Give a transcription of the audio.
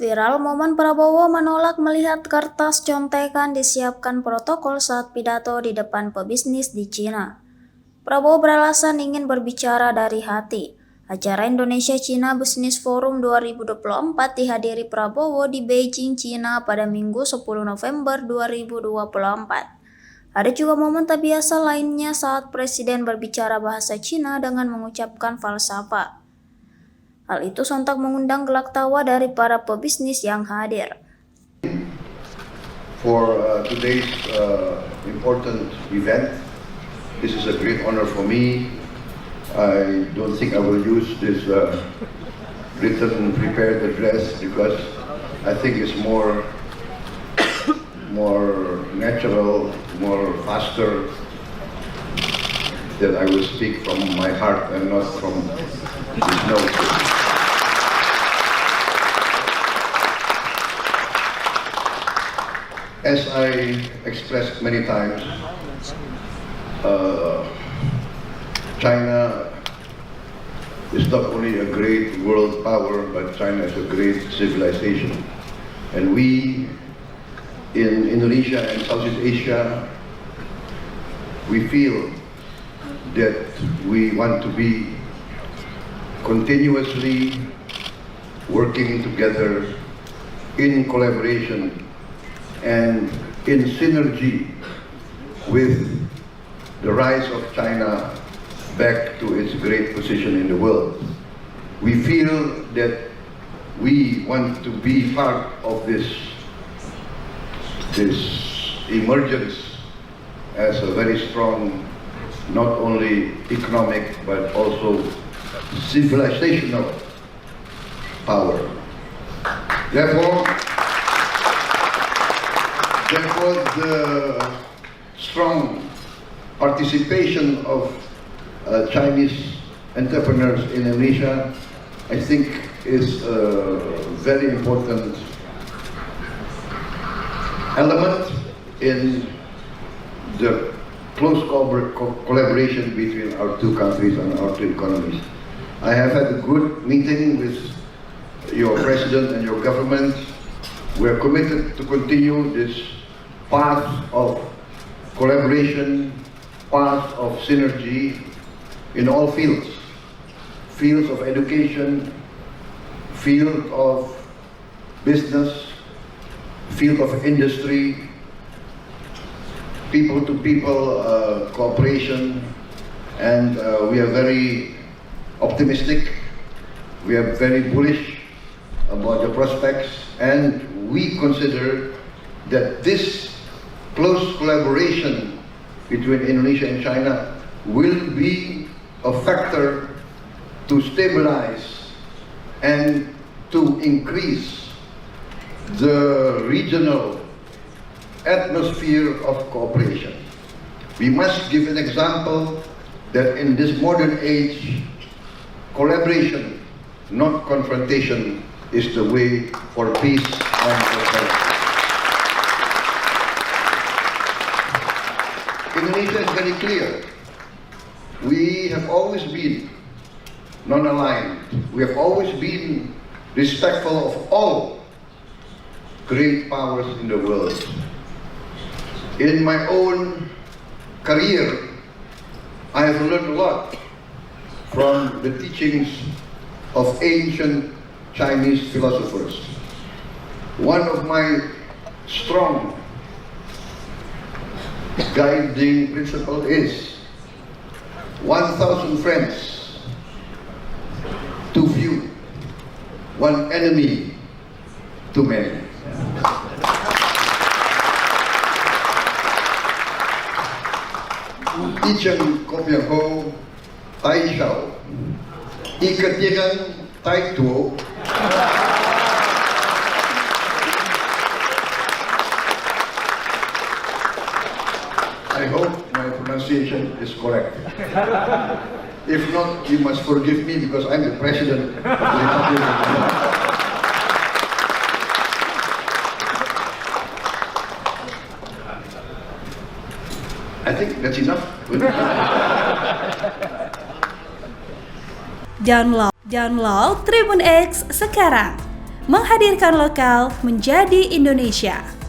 Viral momen Prabowo menolak melihat kertas contekan disiapkan protokol saat pidato di depan pebisnis di Cina. Prabowo beralasan ingin berbicara dari hati. Acara Indonesia-China Business Forum 2024 dihadiri Prabowo di Beijing, Cina pada Minggu 10 November 2024. Ada juga momen tak biasa lainnya saat Presiden berbicara bahasa Cina dengan mengucapkan falsafah. Hal itu sontak mengundang gelak tawa dari para pebisnis yang hadir. For today's important event, this is a great honor for me. I don't think I will use this written prepared address because I think it's more natural, more faster that I will speak from my heart and not from his notes. As I expressed many times, China is not only a great world power, but China is a great civilization. And we in Indonesia and Southeast Asia, we feel that we want to be continuously working together in collaboration and in synergy with the rise of China back to its great position in the world. We feel that we want to be part of this emergence as a very strong, not only economic but also civilizational power. Therefore, the strong participation of Chinese entrepreneurs in Indonesia, I think, is a very important element in the close collaboration between our two countries and our two economies. I have had a good meeting with your president and your government. We are committed to continue this path of collaboration, path of synergy in all fields. Fields of education, field of business, field of industry, people-to-people cooperation, and we are very optimistic, we are very bullish about the prospects, and we consider that this close collaboration between Indonesia and China will be a factor to stabilize and to increase the regional atmosphere of cooperation. We must give an example that in this modern age, collaboration, not confrontation, is the way for peace and prosperity. Indonesia is very clear. We have always been non-aligned. We have always been respectful of all great powers in the world. In my own career, I have learned a lot from the teachings of ancient Chinese philosophers. One of my strong guiding principle is 1,000 friends, too few, one enemy, too many. I chân có việc hô tay sầu, y cất tiếng tay thủ. I hope my pronunciation is correct. If not, you must forgive me because I'm the president of the Republic of China. I think that's enough. Download Tribun X sekarang. menghadirkan lokal menjadi Indonesia.